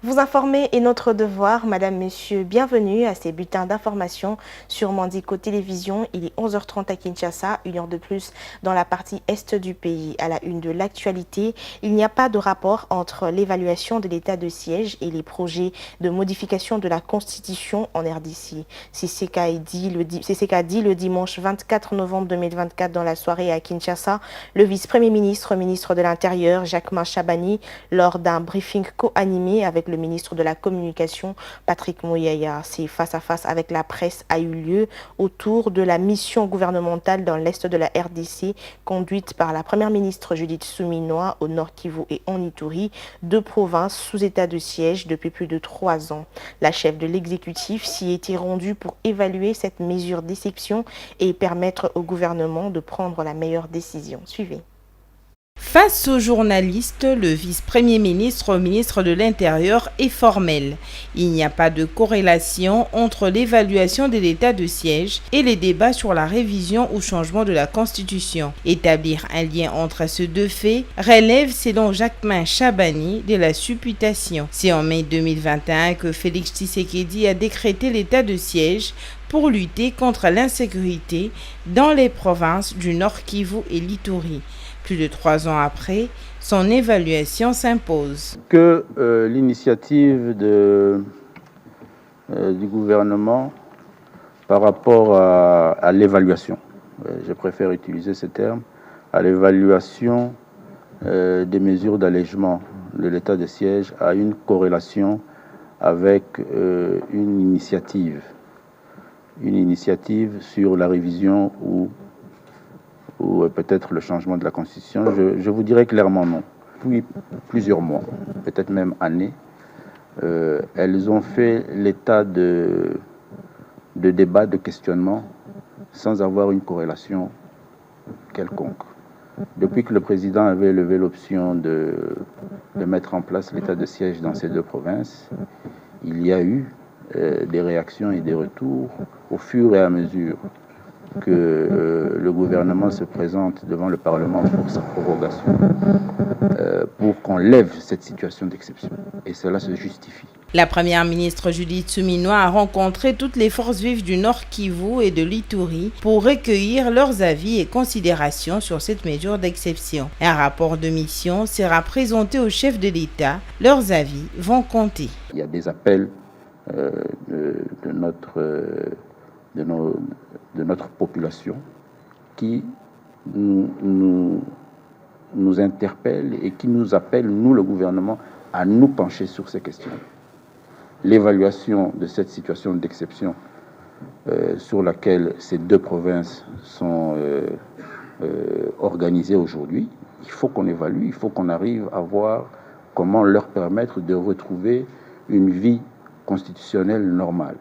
Vous informer est notre devoir. Madame, Monsieur, bienvenue à ces bulletins d'information sur Mandiko Télévision. Il est 11h30 à Kinshasa, une heure de plus dans la partie est du pays. À la une de l'actualité, il n'y a pas de rapport entre l'évaluation de l'état de siège et les projets de modification de la Constitution en RDC. C'est ce qu'a dit le dimanche 24 novembre 2024 dans la soirée à Kinshasa, le vice-premier ministre, ministre de l'Intérieur, Jacquemain Chabani, lors d'un briefing co-animé avec le ministre de la Communication, Patrick Mouyaya. Ces face-à-face avec la presse a eu lieu autour de la mission gouvernementale dans l'est de la RDC, conduite par la première ministre Judith Suminwa au Nord Kivu et en Ituri, deux provinces sous état de siège depuis plus de 3 ans. La chef de l'exécutif s'y était rendue pour évaluer cette mesure d'exception et permettre au gouvernement de prendre la meilleure décision. Suivez. Face aux journalistes, le vice-premier ministre, ministre de l'Intérieur, est formel. Il n'y a pas de corrélation entre l'évaluation de l'état de siège et les débats sur la révision ou changement de la Constitution. Établir un lien entre ces deux faits relève, selon Jacquemain Chabani, de la supputation. C'est en mai 2021 que Félix Tshisekedi a décrété l'état de siège pour lutter contre l'insécurité dans les provinces du Nord Kivu et l'Ituri. Plus de 3 ans après, son évaluation s'impose. Que l'initiative du gouvernement par rapport à l'évaluation, je préfère utiliser ce terme, à l'évaluation des mesures d'allègement de l'état de siège a une corrélation avec une initiative sur la révision ou peut-être le changement de la Constitution, je vous dirais clairement non. Depuis plusieurs mois, peut-être même années, elles ont fait l'état de débat, de questionnement, sans avoir une corrélation quelconque. Depuis que le président avait levé l'option de mettre en place l'état de siège dans ces deux provinces, il y a eu des réactions et des retours au fur et à mesure que le gouvernement se présente devant le Parlement pour sa prorogation, pour qu'on lève cette situation d'exception. Et cela se justifie. La première ministre Judith Suminwa a rencontré toutes les forces vives du Nord Kivu et de l'Ituri pour recueillir leurs avis et considérations sur cette mesure d'exception. Un rapport de mission sera présenté au chef de l'État. Leurs avis vont compter. Il y a des appels de notre population qui nous interpellent et qui nous appellent, nous le gouvernement, à nous pencher sur ces questions. L'évaluation de cette situation d'exception sur laquelle ces deux provinces sont organisées aujourd'hui, il faut qu'on évalue, il faut qu'on arrive à voir comment leur permettre de retrouver une vie constitutionnelle normale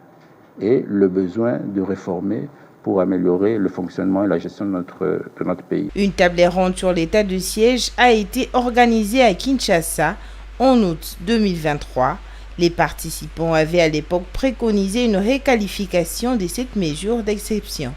et le besoin de réformer pour améliorer le fonctionnement et la gestion de notre pays. Une table ronde sur l'état de siège a été organisée à Kinshasa en août 2023. Les participants avaient à l'époque préconisé une requalification de cette mesure d'exception.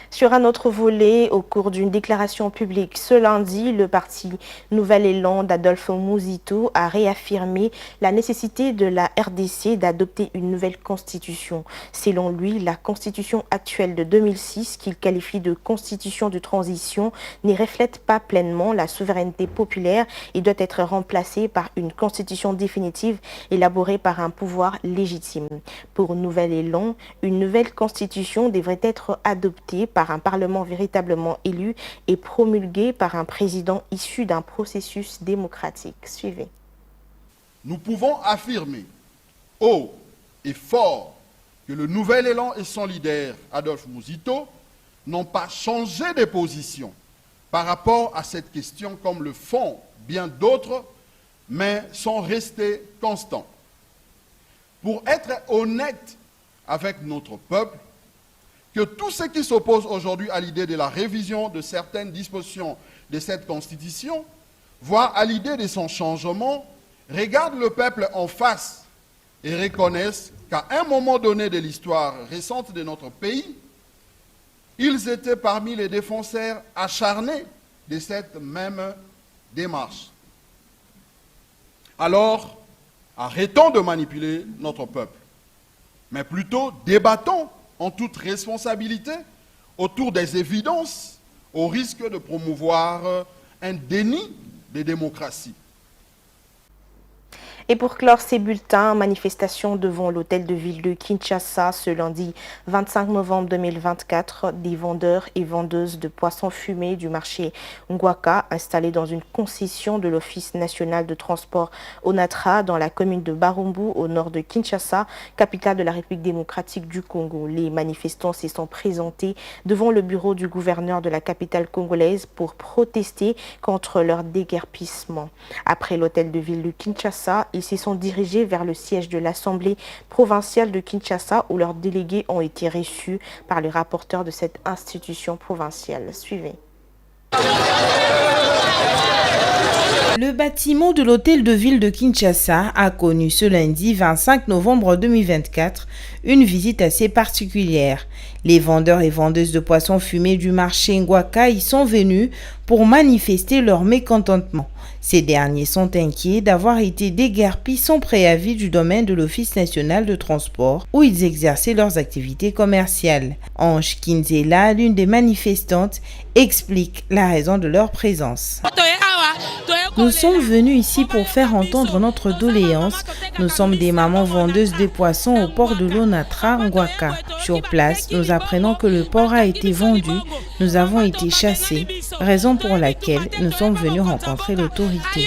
Sur un autre volet, au cours d'une déclaration publique ce lundi, le parti Nouvel Élan d'Adolphe Muzito a réaffirmé la nécessité de la RDC d'adopter une nouvelle constitution. Selon lui, la constitution actuelle de 2006, qu'il qualifie de constitution de transition, n'y reflète pas pleinement la souveraineté populaire et doit être remplacée par une constitution définitive élaborée par un pouvoir légitime. Pour Nouvel Élan, une nouvelle constitution devrait être adoptée par un parlement véritablement élu et promulgué par un président issu d'un processus démocratique. Suivez. Nous pouvons affirmer haut et fort que le Nouvel Élan et son leader, Adolphe Muzito, n'ont pas changé de position par rapport à cette question comme le font bien d'autres, mais sont restés constants. Pour être honnête avec notre peuple, que tous ceux qui s'opposent aujourd'hui à l'idée de la révision de certaines dispositions de cette Constitution, voire à l'idée de son changement, regardent le peuple en face et reconnaissent qu'à un moment donné de l'histoire récente de notre pays, ils étaient parmi les défenseurs acharnés de cette même démarche. Alors, Arrêtons de manipuler notre peuple, mais plutôt débattons en toute responsabilité autour des évidences, au risque de promouvoir un déni des démocraties. Et pour clore ces bulletins, manifestation devant l'hôtel de ville de Kinshasa ce lundi 25 novembre 2024, des vendeurs et vendeuses de poissons fumés du marché Ngwaka installés dans une concession de l'Office national de transport Onatra dans la commune de Barumbu au nord de Kinshasa, capitale de la République démocratique du Congo. Les manifestants s'y sont présentés devant le bureau du gouverneur de la capitale congolaise pour protester contre leur déguerpissement. Après l'hôtel de ville de Kinshasa, ils s'y sont dirigés vers le siège de l'Assemblée provinciale de Kinshasa où leurs délégués ont été reçus par le rapporteur de cette institution provinciale. Suivez. Le bâtiment de l'hôtel de ville de Kinshasa a connu ce lundi 25 novembre 2024 une visite assez particulière. Les vendeurs et vendeuses de poissons fumés du marché Ngwaka y sont venus pour manifester leur mécontentement. Ces derniers sont inquiets d'avoir été déguerpis sans préavis du domaine de l'Office national de transport où ils exerçaient leurs activités commerciales. Ange Kinzela, l'une des manifestantes, explique la raison de leur présence. Nous sommes venus ici pour faire entendre notre doléance. Nous sommes des mamans vendeuses de poissons au port de l'Onatra, Ngwaka. Sur place, nous apprenons que le port a été vendu. Nous avons été chassés, raison pour laquelle nous sommes venus rencontrer l'autorité.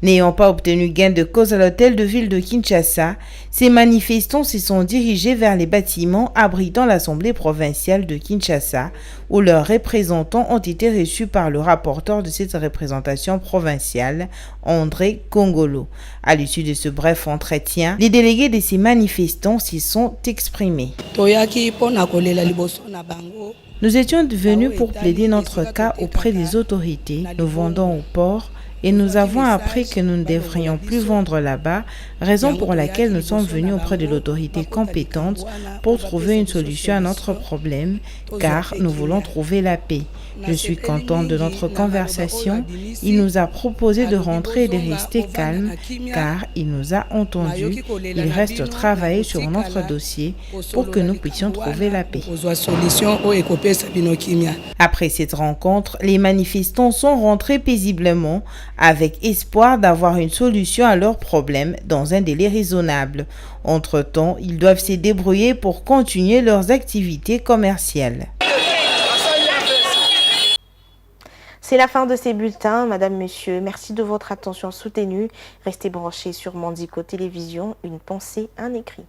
N'ayant pas obtenu gain de cause à l'hôtel de ville de Kinshasa, ces manifestants se sont dirigés vers les bâtiments abritant l'Assemblée provinciale de Kinshasa, où leurs représentants ont été reçus par le rapporteur de cette représentation provinciale, André Kongolo. À l'issue de ce bref entretien, les délégués de ces manifestants s'y sont exprimés. Nous étions venus pour plaider notre cas auprès des autorités. Nous vendons au port et nous avons appris que nous ne devrions plus vendre là-bas, raison pour laquelle nous sommes venus auprès de l'autorité compétente pour trouver une solution à notre problème, car nous voulons trouver la paix. Je suis content de notre conversation. Il nous a proposé de rentrer et de rester calme, car il nous a entendus. Il reste travailler sur notre dossier pour que nous puissions trouver la paix. Après cette rencontre, les manifestants sont rentrés paisiblement avec espoir d'avoir une solution à leurs problèmes dans un délai raisonnable. Entre-temps, ils doivent se débrouiller pour continuer leurs activités commerciales. C'est la fin de ces bulletins. Madame, Monsieur, merci de votre attention soutenue. Restez branchés sur Mandiko Télévision. Une pensée, un écrit.